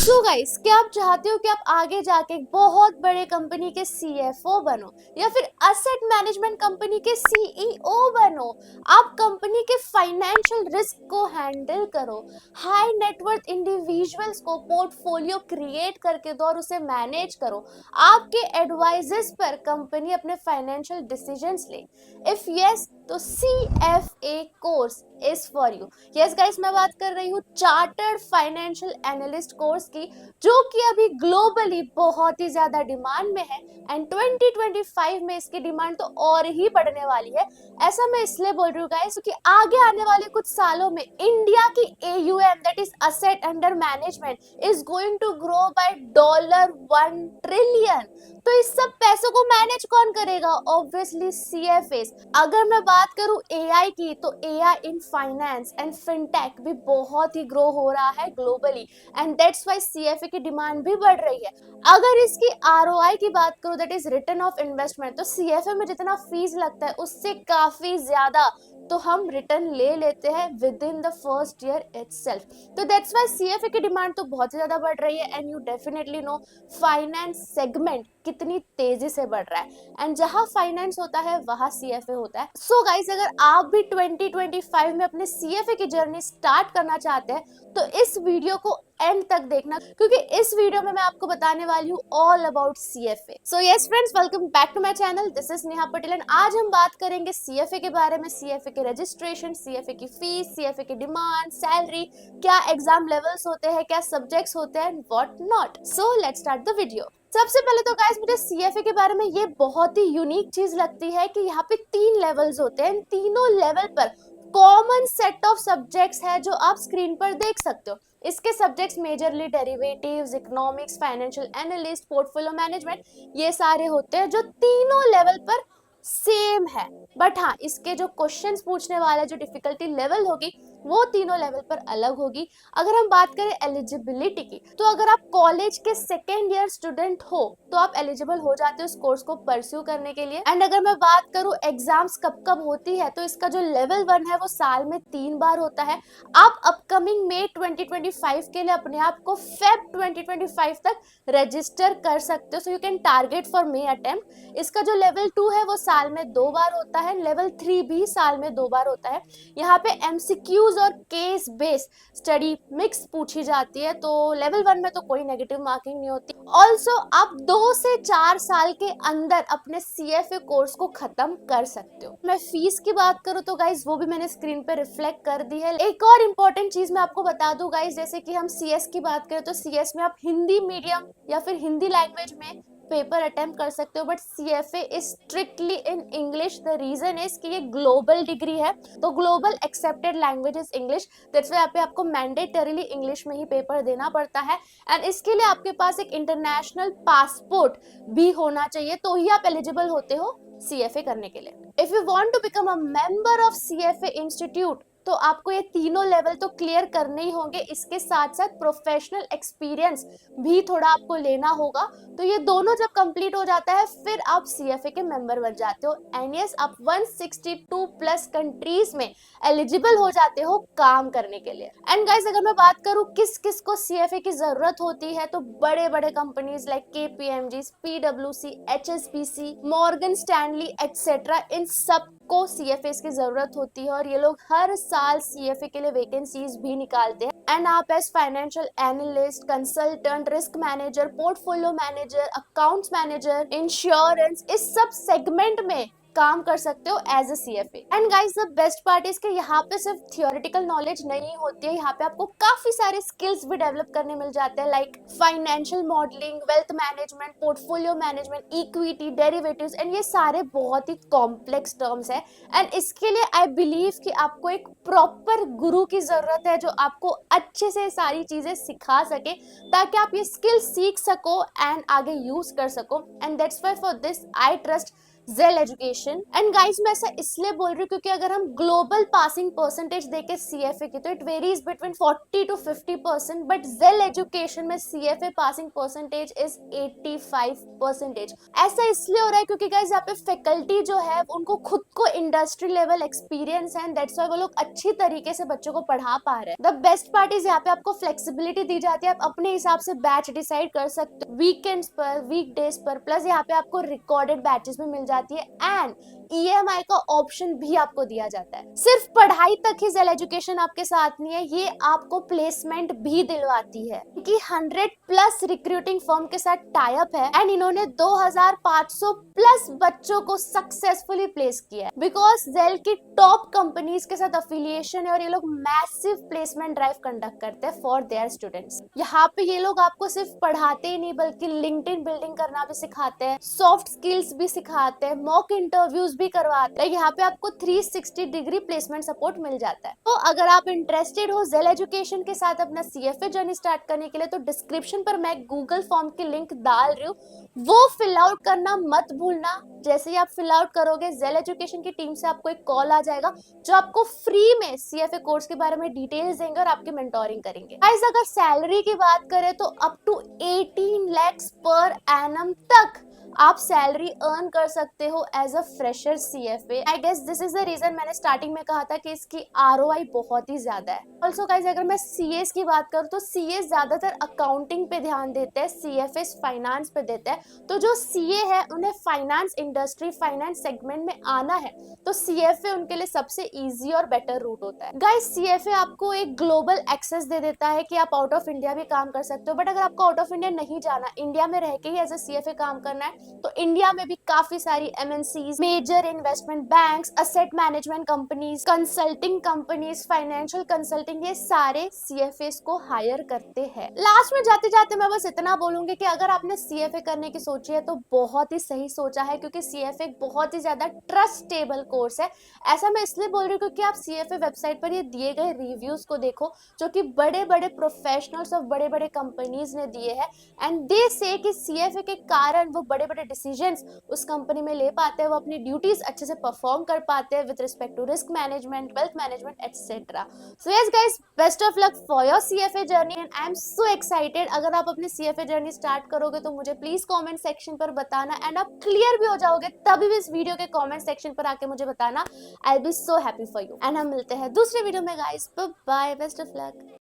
So guys, क्या आप चाहते हो कि आप आगे जाके एक बहुत बड़े कंपनी के सीएफओ बनो या फिर असेट मैनेजमेंट कंपनी के सीईओ बनो? आप कंपनी के फाइनेंशियल रिस्क को हैंडल करो, हाई नेटवर्थ इंडिविजुअल्स को पोर्टफोलियो क्रिएट करके दो और उसे मैनेज करो। आपके एडवाइजेस पर कंपनी अपने फाइनेंशियल डिसीजंस ले। इफ यस, तो CFA course is for you. Yes guys, मैं बात कर रही हूँ चार्टर्ड फाइनेंशियल एनालिस्ट कोर्स की, जो कि अभी ग्लोबली बहुत ही ज्यादा डिमांड में है एंड 2025 में इसकी डिमांड तो और ही बढ़ने वाली है। ऐसा मैं इसलिए बोल रही हूँ गाइस क्योंकि आगे आने वाले कुछ सालों में इंडिया की AUM, that is asset under management, is going to grow by $1 trillion. तो इस सब पैसों को मैनेज कौन करेगा? Obviously CFS. अगर मैं बात करूं एआई की, तो AI in finance and fintech भी बहुत ही ग्रो हो रहा है globally and that's why CFA की डिमांड भी बढ़ रही है। अगर इसकी आरओआई की बात करूं, that is return of investment, तो सीएफए में जितना फीस लगता है उससे काफी ज्यादा तो हम रिटर्न ले लेते हैं within the first year itself. तो दैट्स व्हाई सीएफए की डिमांड तो बहुत ज्यादा बढ़ रही है and you definitely know finance segment कितनी तेजी से बढ़ रहा है एंड जहां फाइनेंस होता है वहां सीएफए होता है। सो गाइस, अगर आप भी 2025 में अपने सीएफए की जर्नी स्टार्ट करना चाहते हैं तो इस वीडियो को एंड तक देखना, क्योंकि इस वीडियो में मैं आपको बताने वाली हूँ all about CFA. So yes friends, welcome back to my channel. This is Neha Patel and आज हम बात करेंगे सीएफए के बारे में, सीएफए के रजिस्ट्रेशन, सीएफए की फीस, सीएफए की डिमांड, सैलरी, क्या एग्जाम लेवल्स होते हैं, क्या सब्जेक्ट्स होते हैं and what not. So let's start the video. सबसे पहले तो गाइस, मुझे सीएफए के बारे में ये बहुत ही यूनिक चीज लगती है कि यहाँ पे 3 लेवल्स होते हैं। तीनों लेवल पर कॉमन सेट ऑफ सब्जेक्ट्स है जो आप स्क्रीन पर देख सकते हो। इसके subjects majorly derivatives, economics, financial analyst, portfolio management, ये सारे होते हैं जो तीनों लेवल पर सेम है। बट हाँ, इसके जो क्वेश्चंस पूछने वाले जो डिफिकल्टी लेवल होगी वो तीनों लेवल पर अलग होगी। अगर हम बात करें एलिजिबिलिटी की, तो अगर आप कॉलेज के सेकेंड ईयर स्टूडेंट हो तो आप एलिजिबल हो जाते हो इस कोर्स को परस्यू करने के लिए। एंड अगर मैं बात करूं एग्जाम्स कब कब होती है, तो इसका जो लेवल 1 है वो साल में 3 बार होता है। आप अपकमिंग मई 2025 के लिए अपने आप को फेब 2025 तक रजिस्टर कर सकते हो, so you can target for may attempt. इसका जो लेवल 2 है वो साल में 2 बार होता है, लेवल 3 भी साल में 2 बार होता है। यहाँ पे एमसीक्यूज और केस बेस्ड स्टडी मिक्स पूछी जाती है, तो लेवल 1 में तो कोई नेगेटिव मार्किंग नहीं होती। ऑल्सो आप 2 से 4 साल के अंदर अपने सीएफए कोर्स को खत्म कर सकते हो। मैं फीस की बात करूँ तो गाइज वो भी मैंने स्क्रीन पे रिफ्लेक्ट कर दी है। एक और इम्पोर्टेंट चीज मैं आपको बता दूं गाइज, जैसे कि हम सीएस की बात करें तो सीएस में आप हिंदी मीडियम या फिर हिंदी लैंग्वेज में पेपर अटेम्प्ट कर सकते हो, but CFA is strictly in English. The reason is कि ये ग्लोबल डिग्री है, तो global accepted language is English. That's why यहाँ पे आपको मैंडेटरीली इंग्लिश में ही पेपर देना पड़ता है एंड इसके लिए आपके पास एक इंटरनेशनल पासपोर्ट भी होना चाहिए, तो ही आप एलिजिबल होते हो सीएफए करने के लिए। If you want to become a member of CFA institute, तो आपको ये तीनों लेवल तो क्लियर करने ही होंगे। इसके साथ साथ प्रोफेशनल एक्सपीरियंस भी थोड़ा आपको लेना होगा। तो ये दोनों जब कंप्लीट हो जाता है फिर आप सीएफए के मेंबर बन जाते हो एंड यस, आप 162 प्लस कंट्रीज में एलिजिबल हो जाते हो काम करने के लिए। एंड गाइस, अगर मैं बात करूं किस किस को सीएफए की जरूरत होती है, तो बड़े बड़े कंपनीज लाइक केपीएमजी, पीडब्ल्यूसी, एचएसबीसी, मॉर्गन स्टैनली एक्सेट्रा, इन सब को सीएफए की जरूरत होती है और ये लोग हर साल सीएफए के लिए वैकेंसीज भी निकालते हैं। एंड आप as financial analyst, consultant, risk manager, portfolio manager, accounts manager, insurance, इस सब सेगमेंट में काम कर सकते हो as a CFA. And guys, the best part is कि यहाँ पे सिर्फ थियोरेटिकल नॉलेज नहीं होती है, यहाँ पे आपको काफी सारे स्किल्स भी डेवलप करने मिल जाते हैं, like financial modelling, wealth management, portfolio management, equity, derivatives, and ये सारे बहुत ही कॉम्प्लेक्स टर्म्स है। एंड इसके लिए आई बिलीव कि आपको एक प्रॉपर गुरु की जरूरत है जो आपको अच्छे से सारी चीजें सिखा सके, ताकि आप ये स्किल सीख सको एंड आगे यूज कर सको। And that's why for this I trust Zell education. And guys मैं ऐसा इसलिए बोल रही हूँ क्योंकि अगर हम ग्लोबल पासिंग परसेंटेज देखें सीएफए की तो it varies between 40 to 50%, but Zell education में सीएफए पासिंग परसेंटेज इज 85%। ऐसा इसलिए हो रहा है क्योंकि गाइस यहाँ पे फैकल्टी जो है उनको खुद को इंडस्ट्री लेवल एक्सपीरियंस है, दैट्स व्हाई वो लोग अच्छी तरीके से बच्चों को पढ़ा पा रहे हैं। द बेस्ट पार्ट इज यहाँ पे आपको फ्लेक्सिबिलिटी दी जाती है, आप अपने हिसाब से बैच डिसाइड कर सकते हो वीकेंड्स पर, वीकडेज पर, प्लस यहाँ पे आपको रिकॉर्डेड बैचेस में मिल जाती है एंड ईएमआई का ऑप्शन भी आपको दिया जाता है। सिर्फ पढ़ाई तक ही जेल एजुकेशन आपके साथ नहीं है, ये आपको प्लेसमेंट भी दिलवाती है क्योंकि 100 प्लस रिक्रूटिंग फर्म के साथ टाई अप है एंड इन्होंने 2500 प्लस बच्चों को सक्सेसफुली प्लेस किया है बिकॉज जेल की टॉप कंपनीज के साथ अफिलिएशन है और ये लोग मैसिव प्लेसमेंट ड्राइव कंडक्ट करते हैं फॉर देयर स्टूडेंट्स। यहाँ पे ये लोग आपको सिर्फ पढ़ाते ही नहीं बल्कि लिंक्डइन बिल्डिंग करना भी सिखाते हैं, सॉफ्ट स्किल्स भी सिखाते हैं, मॉक इंटरव्यूज भी करवाते हैं। यहाँ पे आपको 360 डिग्री प्लेसमेंट सपोर्ट मिल जाता है। तो अगर आप इंटरेस्टेड हो जेल एजुकेशन के साथ अपना सीएफए जर्नी स्टार्ट करने के लिए तो डिस्क्रिप्शन पर मैं गूगल फॉर्म की लिंक डाल रही हूँ, वो फिल आउट करना मत भूलना। जैसे ही आप फिल आउट करोगे जेल एजुकेशन की टीम से आपको एक कॉल आ जाएगा जो आपको फ्री में सीएफए कोर्स के बारे में डिटेल्स देंगे और आपकी मेंटोरिंग करेंगे। गाइस अगर सैलरी की बात करें तो अप टू 18 lakhs पर एनम तक आप सैलरी अर्न कर सकते हो as a fresher CFA. I guess this is the reason मैंने स्टार्टिंग में कहा था कि इसकी आरओआई बहुत ही ज्यादा है। ऑल्सो गाइस अगर मैं सीएस की बात करूँ तो सीए ज्यादातर अकाउंटिंग पे ध्यान देते हैं, सीएफए फाइनेंस पे देते हैं। तो जो सीए है उन्हें फाइनेंस इंडस्ट्री, फाइनेंस सेगमेंट में आना है तो सीएफए उनके लिए सबसे इजी और बेटर रूट होता है। गाइस सीएफए आपको एक ग्लोबल एक्सेस दे देता है कि आप आउट ऑफ इंडिया भी काम कर सकते हो, बट अगर आपको आउट ऑफ इंडिया नहीं जाना, इंडिया में रह के ही एज ए सीएफए काम करना है तो इंडिया में भी काफी सारी MNCs, major investment banks, asset management companies, consulting companies, financial consulting, ये सारे सीएफएस को हायर करते हैं। लास्ट में जाते जाते मैं बस इतना बोलूंगी कि अगर आपने सीएफए करने की सोची है तो बहुत ही सही सोचा है क्योंकि सीएफए एक बहुत ही ज्यादा ट्रस्टेबल कोर्स है। ऐसा मैं इसलिए बोल रही हूँ क्योंकि आप सीएफए वेबसाइट पर ये दिए गए रिव्यूज को देखो जो कि बड़े बड़े प्रोफेशनल्स और बड़े बड़े कंपनीज ने दिए हैं एंड दे से कि सीएफए के कारण वो बड़े बड़े डिसीजंस उस कंपनी में ले पाते हैं, वो अपनी ड्यूटीज अच्छे से परफॉर्म कर पाते हैं with respect to risk management, wealth management etcetera. So yes guys, best of luck for your CFA journey and I am so excited. अगर आप अपनी सीएफए जर्नी स्टार्ट करोगे तो मुझे प्लीज कमेंट सेक्शन पर बताना एंड आप क्लियर भी हो जाओगे तभी भी इस वीडियो के कमेंट सेक्शन पर आके मुझे बताना। I will be so happy for you and हम मिलते हैं दूसरे वीडियो में guys. Bye, best of luck.